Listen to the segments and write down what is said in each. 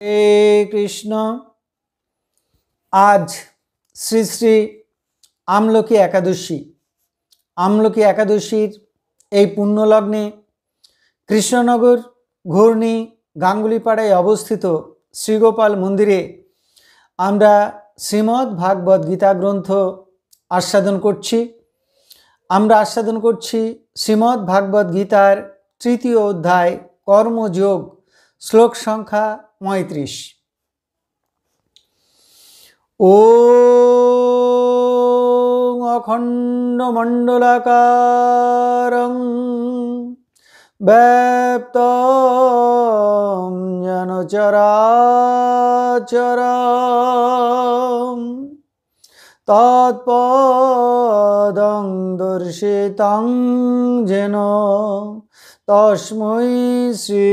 हे कृष्ण। आज श्री श्री আমলকি एकादशी। আমলকি एकादशीर এই পুণ্যলগ্নে কৃষ্ণনগর ঘূর্ণি গাঙ্গুলিপাড়ায় অবস্থিত শ্রীগোপাল মন্দিরে আমরা শ্রীমদ্ ভাগবত গীতা গ্রন্থ আস্বাদন করছি। আমরা আস্বাদন করছি শ্রীমদ্ ভাগবত গীতার তৃতীয় অধ্যায় কর্মযোগ, শ্লোক সংখ্যা ৩৫। ওম অখণ্ডমণ্ডলাকারং ব্যাপ্তং যেন চরাচরম তৎপদং দর্শিতং যেন তস্मै শ্রী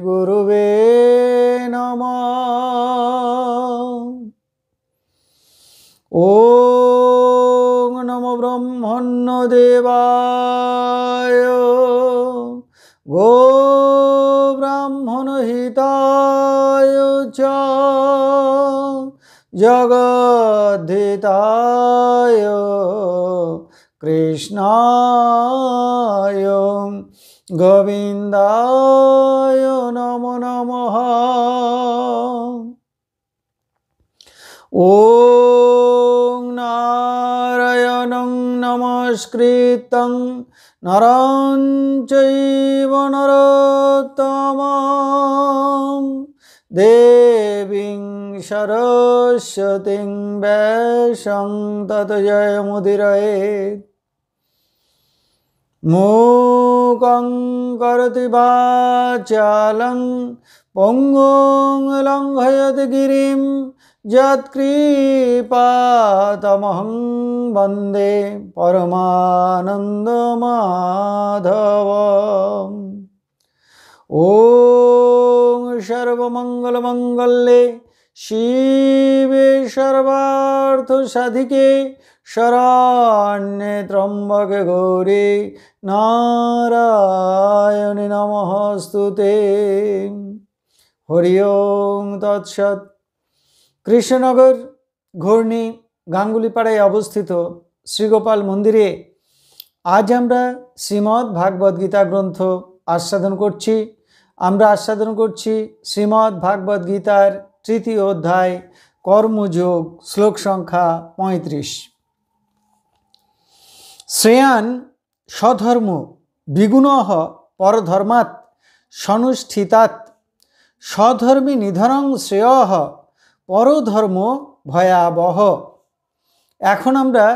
গুরুবে নমঃ। ওম নমো ব্রহ্মণ্যদেবায় গো ব্রাহ্মণহিতায় চ জগদ্ধিতায় কৃষ্ণায় গোবিন্দায় নমো নমঃ। ওম নারায়ণং নমস্কৃত্যং নরং চৈব নরোত্তমং দেবীং সরস্বতীং ব্যাসং ততো জয়মুদীরয়েৎ। মূকং করোতি বাচালং পঙ্গুং লঙ্ঘয়তি গিরিম যৎকৃপাতমহং বন্দে পরমানন্দমাধবম। ওম সর্বমঙ্গলমঙ্গলে শিবে সর্বার্থসাধিকে শরণ্যে ত্র্যম্বকে গৌরী নারায়ণী নমস্তুতে। হরি ওম তৎসৎ। কৃষ্ণনগর ঘূর্ণি গাঙ্গুলিপাড়ায় অবস্থিত শ্রীগোপাল মন্দিরে আজ আমরা শ্রীমদ্ ভাগবত গীতা গ্রন্থ আস্বাদন করছি। আমরা আস্বাদন করছি শ্রীমদ্ ভাগবত গীতার তৃতীয় অধ্যায় কর্মযোগ, শ্লোক সংখ্যা ৩৫। শ্রেয়ান স্বধর্ম বিগুণঃ পরধর্মাৎ সনুষ্ঠিতাৎ স্বধর্মী নিধনং শ্রেয়ঃ পরধর্ম ভয়াবহ। এখন আমরা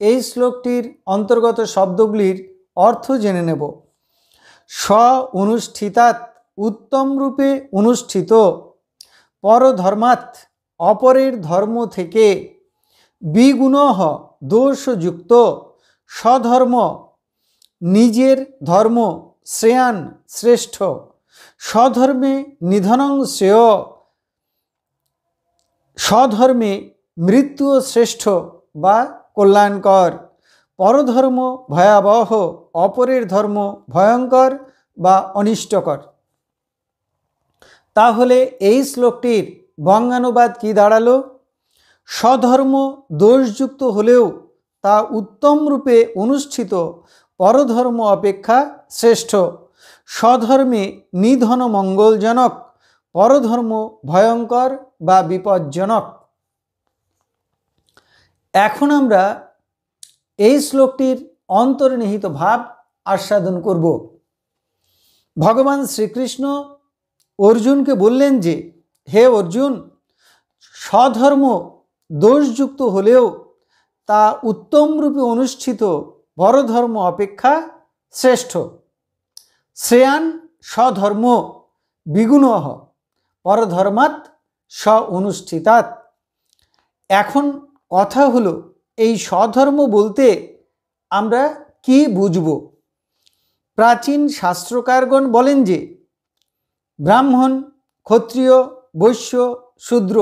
এই শ্লোকটির অন্তর্গত শব্দগুলির অর্থ জেনে নেব। স্ব অনুষ্ঠিতাৎ উত্তম রূপে অনুষ্ঠিত, পরধর্মাৎ অপরের ধর্ম থেকে, বিগুণঃ দোষযুক্ত, স্বধর্ম নিজের ধর্ম, শ্রেয়ান শ্রেষ্ঠ, স্বধর্মে নিধনং শ্রেয় স্বধর্মে মৃত্যু শ্রেষ্ঠ বা কল্যাণকর, পরধর্ম ভয়াবহ অপরের ধর্ম ভয়ঙ্কর বা অনিষ্টকর। তাহলে এই শ্লোকটির বঙ্গানুবাদ কি দাঁড়ালো? স্বধর্ম দোষযুক্ত হলেও তা উত্তম রূপে অনুষ্ঠিত পরধর্ম অপেক্ষা শ্রেষ্ঠ, স্বধর্মে নিধন মঙ্গলজনক, পরধর্ম ভয়ঙ্কর বা বিপজ্জনক। এখন আমরা এই শ্লোকটির অন্তর্নিহিত ভাব আস্বাদন করব। ভগবান শ্রীকৃষ্ণ অর্জুনকে বললেন যে, হে অর্জুন, স্বধর্ম দোষযুক্ত হলেও তা উত্তম রূপে অনুষ্ঠিত পরধর্ম অপেক্ষা শ্রেষ্ঠ। শ্রেয়ান স্বধর্ম বিগুণঃ পরধর্মাৎ স্ব অনুষ্ঠিতাৎ। এখন কথা হলো, এই স্বধর্ম বলতে আমরা কি বুঝব? প্রাচীন শাস্ত্রকারগণ বলেন যে ব্রাহ্মণ, ক্ষত্রিয়, বৈশ্য, শূদ্র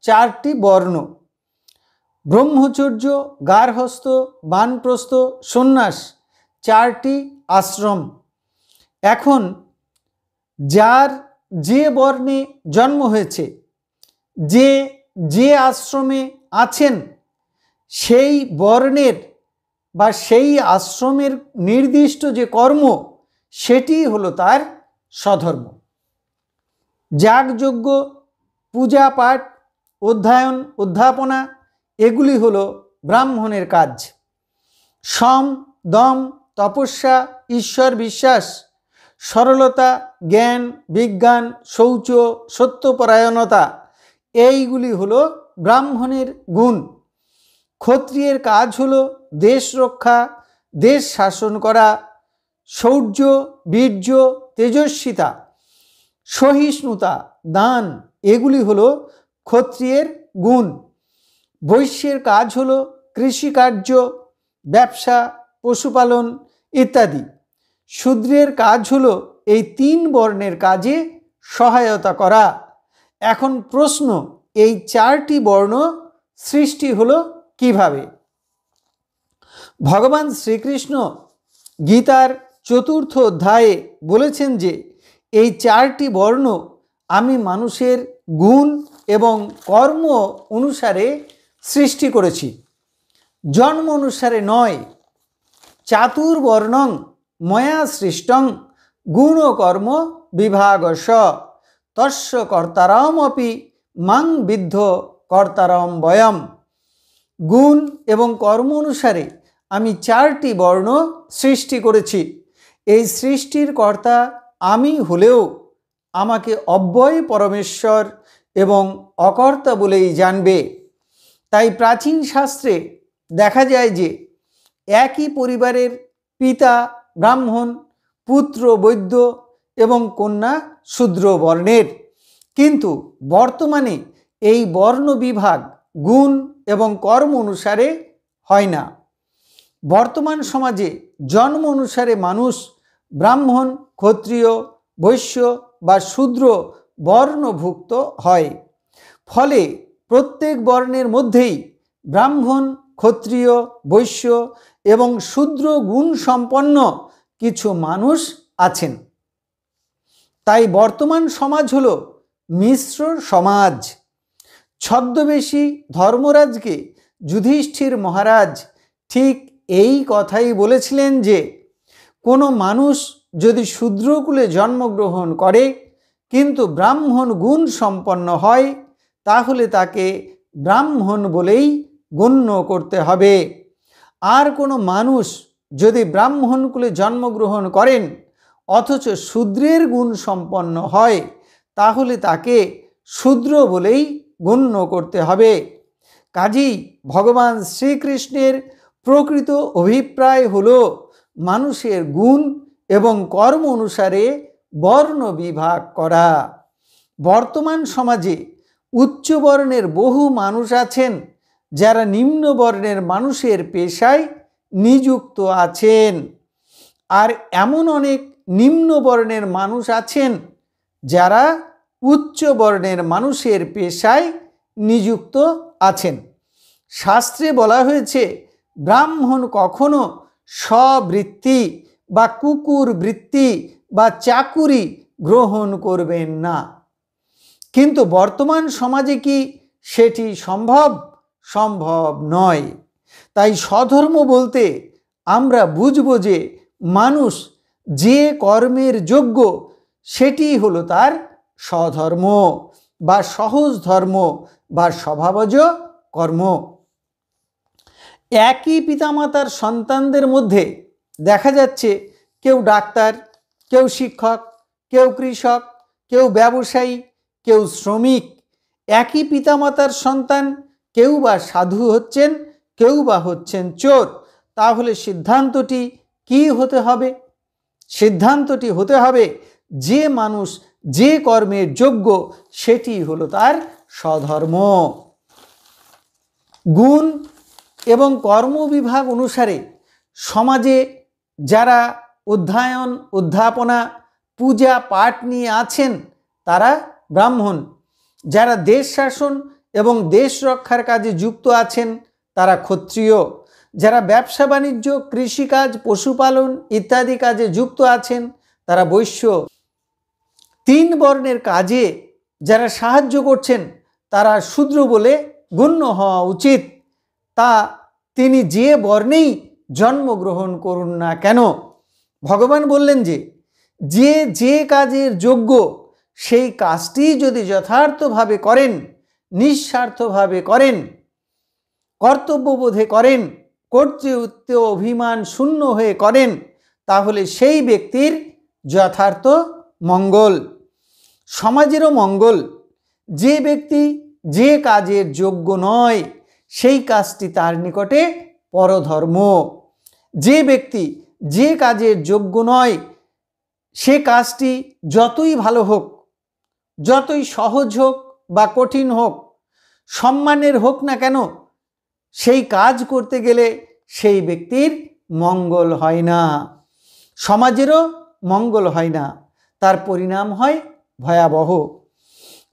চারটি বর্ণ, ব্রহ্মচর্য, গার্হস্থ, বানপ্রস্থ, সন্ন্যাস চারটি আশ্রম। এখন যার যে বর্ণে জন্ম হয়েছে, যে যে আশ্রমে আছেন, সেই বর্ণের বা সেই আশ্রমের নির্দিষ্ট যে কর্ম, সেটি হলো তার স্বধর্ম। যাগযজ্ঞ, পূজা পাঠ, অধ্যয়ন অধ্যাপনা এগুলি হলো ব্রাহ্মণের কাজ। সম, দম, তপস্যা, ঈশ্বর বিশ্বাস, সরলতা, জ্ঞান, বিজ্ঞান, শৌচ, সত্যপরায়ণতা এইগুলি হলো ব্রাহ্মণের গুণ। ক্ষত্রিয়ের কাজ হলো দেশ রক্ষা, দেশ শাসন করা, শৌর্য, বীর্য, তেজস্বিতা, সহিষ্ণুতা, দান এগুলি হলো ক্ষত্রিয়ের গুণ। বৈশ্যের কাজ হলো কৃষিকার্য, ব্যবসা, পশুপালন ইত্যাদি। শূদ্রের কাজ হলো এই 3 বর্ণের কাজে সহায়তা করা। এখন প্রশ্ন, এই 4টি বর্ণ সৃষ্টি হলো কিভাবে? ভগবান শ্রীকৃষ্ণ গীতার 4র্থ অধ্যায়ে বলেছেন যে এই 4টি বর্ণ আমি মানুষের গুণ এবং কর্ম অনুসারে সৃষ্টি করেছি, জন্ম অনুসারে নয়। চাতুর্বর্ণং ময়া সৃষ্টং গুণকর্ম বিভাগশ তস্য কর্তারমপি মাং বিদ্ধ কর্তারম বয়ম। গুণ এবং কর্ম অনুসারে আমি 4টি বর্ণ সৃষ্টি করেছি। এই সৃষ্টির কর্তা আমি হলেও আমাকে অব্যয় পরমেশ্বর এবং অকর্তা বলেই জানবে। তাই প্রাচীন শাস্ত্রে দেখা যায় যে একই পরিবারের পিতা ব্রাহ্মণ, পুত্র বৈদ্য এবং কন্যা শূদ্র বর্ণের, কিন্তু বর্তমানে এই বর্ণ বিভাগ গুণ এবং কর্ম অনুসারে হয় না। বর্তমান সমাজে জন্ম অনুসারে মানুষ ব্রাহ্মণ, ক্ষত্রিয়, বৈশ্য বা শূদ্র বর্ণভুক্ত হয়। ফলে প্রত্যেক বর্ণের মধ্যেই ব্রাহ্মণ, ক্ষত্রিয়, বৈশ্য এবং শূদ্র গুণ সম্পন্ন কিছু মানুষ আছেন। তাই বর্তমান সমাজ হলো মিশ্র সমাজ। ছদ্মবেশী ধর্মরাজকে যুধিষ্ঠির মহারাজ ঠিক এই কথাই বলেছিলেন যে কোনো মানুষ যদি শূদ্রকুলে জন্মগ্রহণ করে কিন্তু ব্রাহ্মণ গুণ সম্পন্ন হয়, তাহলে তাকে ব্রাহ্মণ বলেই গণ্য করতে হবে। আর কোনো মানুষ যদি ব্রাহ্মণ কুলে জন্মগ্রহণ করেন অথচ শূদ্রের গুণ সম্পন্ন হয়, তাহলে তাকে শূদ্র বলেই গণ্য করতে হবে। কাজেই ভগবান শ্রীকৃষ্ণের প্রকৃত অভিপ্রায় হলো মানুষের গুণ এবং কর্ম অনুসারে বর্ণ বিভাগ করা। বর্তমান সমাজে উচ্চ বর্ণের বহু মানুষ আছেন যারা নিম্ন বর্ণের মানুষের পেশায় নিযুক্ত আছেন, আর এমন অনেক নিম্ন বর্ণের মানুষ আছেন যারা উচ্চ বর্ণের মানুষের পেশায় নিযুক্ত আছেন। শাস্ত্রে বলা হয়েছে ব্রাহ্মণ কখনো স্ববৃত্তি বা কুকুর বৃত্তি বা চাকুরি গ্রহণ করবেন না। কিন্তু বর্তমান সমাজে কি সেটি সম্ভব? সম্ভব নয়। তাই স্বধর্ম বলতে আমরা বুঝব যে মানুষ যে কর্মের যোগ্য সেটি হলো তার স্বধর্ম বা সহজ ধর্ম বা স্বভাবজ কর্ম। একই পিতামাতার সন্তানদের মধ্যে দেখা যাচ্ছে কেউ ডাক্তার, কেউ শিক্ষক, কেউ কৃষক, কেউ ব্যবসায়ী, কেউ শ্রমিক। একই পিতামাতার সন্তান কেউ বা সাধু হচ্ছেন, কেউ বা হচ্ছেন চোর। তাহলে সিদ্ধান্তটি কি হতে হবে? সিদ্ধান্তটি হতে হবে যে মানুষ যে কর্মের যোগ্য সেটি হলো তার স্বধর্ম। গুণ এবং কর্মবিভাগ অনুসারে সমাজে যারা অধ্যয়ন অধ্যাপনা পূজা পাঠ নিয়ে আছেন তারা ব্রাহ্মণ, যারা দেশ শাসন এবং দেশ রক্ষার কাজে যুক্ত আছেন তারা ক্ষত্রিয়, যারা ব্যবসা বাণিজ্য, কৃষিকাজ, পশুপালন ইত্যাদি কাজে যুক্ত আছেন তারা বৈশ্য, তিন বর্ণের কাজে যারা সাহায্য করছেন তারা শূদ্র বলে গণ্য হওয়া উচিত। তা তিনি যে বর্ণেই জন্মগ্রহণ করুন না কেন, ভগবান বললেন যে যে যে কাজের যোগ্য সেই কাজটি যদি যথার্থভাবে করেন, নিঃস্বার্থভাবে করেন, কর্তব্যবোধে করেন, কর্তৃত্ব অভিমান শূন্য হয়ে করেন, তাহলে সেই ব্যক্তির যথার্থ মঙ্গল, সমাজেরও মঙ্গল। যে ব্যক্তি যে কাজের যোগ্য নয় সেই কাজটি তার নিকটে পরধর্ম। যে ব্যক্তি যে কাজের যোগ্য নয় সে কাজটি যতই ভালো হোক, যতই সহজ হোক বা কঠিন হোক, সম্মানের হোক না কেন, সেই কাজ করতে গেলে সেই ব্যক্তির মঙ্গল হয় না, সমাজেরও মঙ্গল হয় না, তার পরিণাম হয় ভয়াবহ।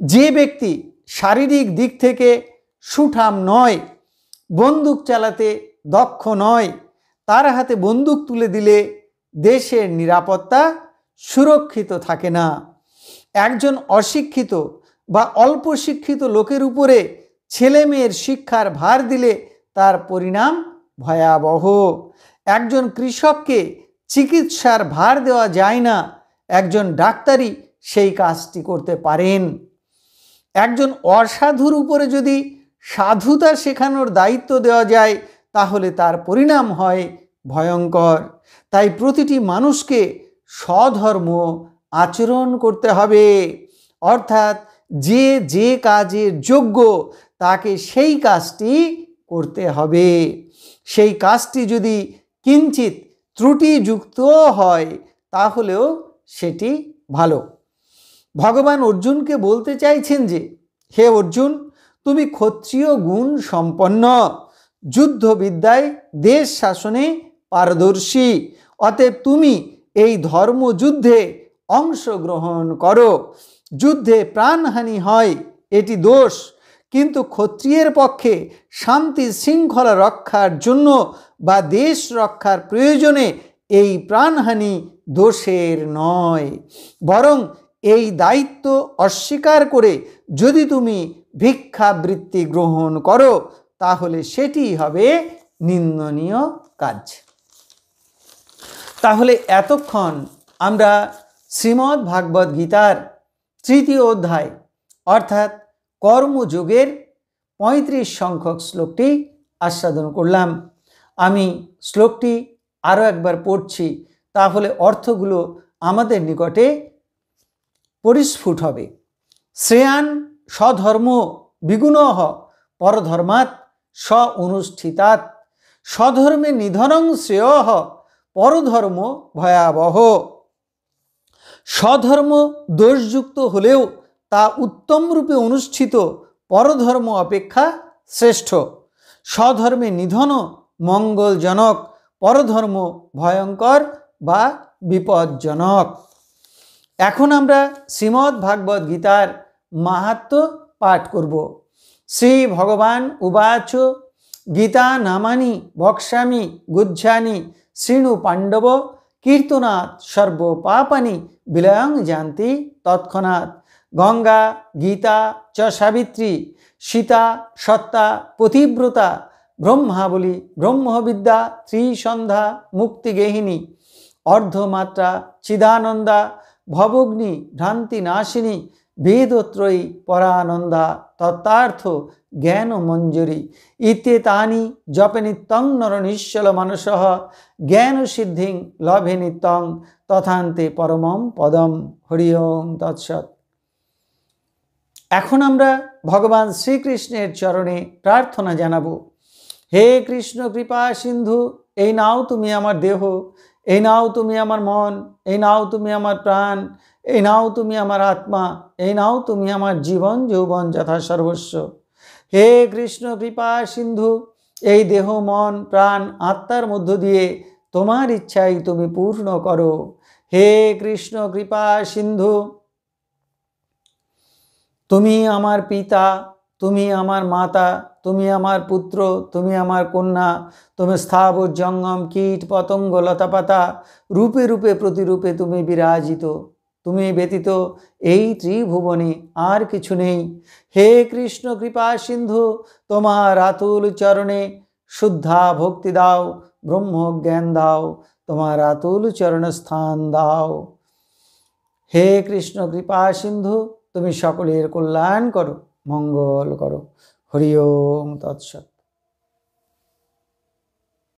যে ব্যক্তি শারীরিক দিক থেকে সুঠাম নয়, বন্দুক চালাতে দক্ষ নয়, তার হাতে বন্দুক তুলে দিলে দেশের নিরাপত্তা সুরক্ষিত থাকে না। একজন অশিক্ষিত বা অল্প শিক্ষিত লোকের উপরে ছেলে মেয়ের শিক্ষার ভার দিলে তার পরিণাম ভয়াবহ। একজন কৃষককে চিকিৎসার ভার দেওয়া যায় না, একজন ডাক্তারই সেই কাজটি করতে পারেন। একজন অসাধুর উপরে যদি সাধুতা শেখানোর দায়িত্ব দেওয়া যায় তাহলে তার পরিণাম হয় ভয়ঙ্কর। তাই প্রতিটি মানুষকে স্বধর্ম আচরণ করতে হবে, অর্থাৎ যে যে কাজের যোগ্য তাকে সেই কাজটি করতে হবে। সেই কাজটি যদি কিঞ্চিত ত্রুটিযুক্ত হয় তাহলেও সেটি ভালো। ভগবান অর্জুনকে বলতে চাইছেন যে, হে অর্জুন, তুমি ক্ষত্রিয় গুণ সম্পন্ন, যুদ্ধবিদ্যায় দেশ শাসনে পারদর্শী, অতএব তুমি এই ধর্মযুদ্ধে অংশগ্রহণ করো। যুদ্ধে প্রাণহানি হয় এটি দোষ, কিন্তু ক্ষত্রিয়ের পক্ষে শান্তি শৃঙ্খলা রক্ষার জন্য বা দেশ রক্ষার প্রয়োজনে এই প্রাণহানি দোষের নয়, বরং এই দায়িত্ব অস্বীকার করে যদি তুমি ভিক্ষাবৃত্তি গ্রহণ করো তাহলে সেটি হবে নিন্দনীয় কাজ। তাহলে এতক্ষণ আমরা শ্রীমদ্ ভাগবত গীতার তৃতীয় অধ্যায় অর্থাৎ কর্মযোগের 35 সংখ্যক শ্লোকটি আস্বাদন করলাম। আমি শ্লোকটি আরও একবার পড়ছি, তাহলে অর্থগুলো আমাদের নিকটে পরিস্ফুট হবে। শ্রেয়ান স্বধর্ম বিগুণঃ পরধর্মাৎ স অনুষ্ঠিতাৎ, স্বধর্মে নিধনং শ্রেয়ঃ পরধর্ম ভয়াবহ। স্বধর্ম দোষযুক্ত হলেও তা উত্তম রূপে অনুষ্ঠিত পরধর্ম অপেক্ষা শ্রেষ্ঠ। স্বধর্মে নিধনও মঙ্গলজনক, পরধর্ম ভয়ঙ্কর বা বিপজ্জনক। এখন আমরা শ্রীমদ্ ভাগবত গীতার মাহাত্ম্য পাঠ করব। শ্রী ভগবান উবাচ গীতা নামানি বক্ষ্যামি গুহ্যানি শৃণু পাণ্ডব কীর্তনাৎ সর্ব পাপানি বিলয়ং যান্তি তৎক্ষণাৎ। গঙ্গা গীতা চ সাবিত্রী সীতা সত্তা পতিব্রতা ব্রহ্মাবলী ব্রহ্মবিদ্যা ত্রিসন্ধ্যা মুক্তিগেহিনী অর্ধমাত্রা চিদানন্দা ভবগ্নি ভ্রান্তি নাশিনী বেদত্রয়ী পরানন্দা তত্ত্বার্থ জ্ঞান মঞ্জুরি ইত্যেতানি জপে নিত্যং নর নিশ্চল মানসঃ জ্ঞান সিদ্ধিং লভে নিত্যং তথান্তে পরমম পদম। হরি ওম তৎসৎ। এখন আমরা ভগবান শ্রীকৃষ্ণের চরণে প্রার্থনা জানাব। হে কৃষ্ণ কৃপা সিন্ধু, এই নাও তুমি আমার দেহ, এই নাও তুমি আমার মন, এই নাও তুমি আমার প্রাণ, এই নাও তুমি আমার আত্মা, এই নাও তুমি আমার জীবন যৌবন যথা সর্বস্ব। হে কৃষ্ণ কৃপা সিন্ধু, এই দেহ মন প্রাণ আত্মার মধ্য দিয়ে তোমার ইচ্ছাই তুমি পূর্ণ করো। হে কৃষ্ণ কৃপা সিন্ধু, তুমি আমার পিতা, তুমি আমার মাতা, তুমি আমার পুত্র, তুমি আমার কন্যা, তুমি স্থাবর জঙ্গম কীট পতঙ্গ লতাপাতা রূপে রূপে প্রতিরূপে তুমি বিরাজিত। তুমি ব্যতীত এই ত্রিভুবনে আর কিছু নেই। হে কৃষ্ণ কৃপা সিন্ধু, তোমার আতুল চরণে শুদ্ধা ভক্তি দাও, ব্রহ্ম জ্ঞান দাও, তোমার আতুল চরণ স্থান দাও। হে কৃষ্ণ কৃপা সিন্ধু, তুমি সকলের কল্যাণ করো, মঙ্গল করো। হরি ওম তৎসৎ।